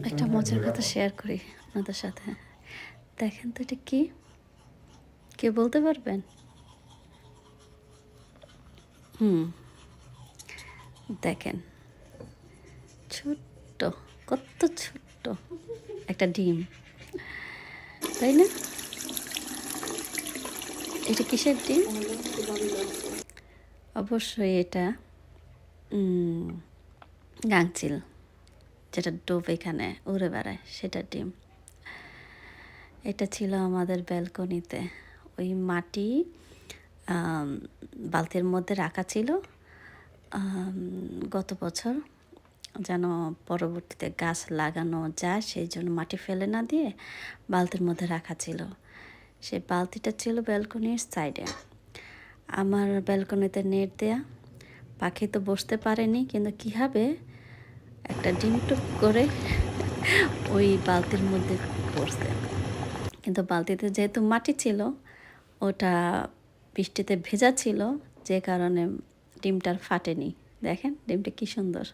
একটা মজার কথা শেয়ার করি আপনাদের সাথে। দেখেন তো এটা কি? কেউ বলতে পারবেন? হুম, দেখেন। ছোট্ট, কত ছোট্ট একটা ডিম, তাই না? এটা কিসের ডিম? অবশ্যই এটা গাংচিল, যেটা ডোব এখানে উড়ে বেড়ায় সেটার ডিম। এটা ছিল আমাদের ব্যালকনিতে। ওই মাটি বালতির মধ্যে রাখা ছিল গত বছর, যেন পরবর্তীতে গাছ লাগানো যায় সেই জন্য মাটি ফেলে না দিয়ে বালতির মধ্যে রাখা ছিল। সেই বালতিটা ছিল ব্যালকনির সাইডে। আমার ব্যালকনিতে নেট দেয়া, পাখি তো বসতে পারেনি, কিন্তু কীভাবে একটা ডিম টুক করে ওই বালতির মধ্যে পড়ছে। কিন্তু বালতিতে যেহেতু মাটি ছিল, ওটা বৃষ্টিতে ভেজা ছিল, যে কারণে ডিমটার ফাটেনি। দেখেন ডিমটা কি সুন্দর।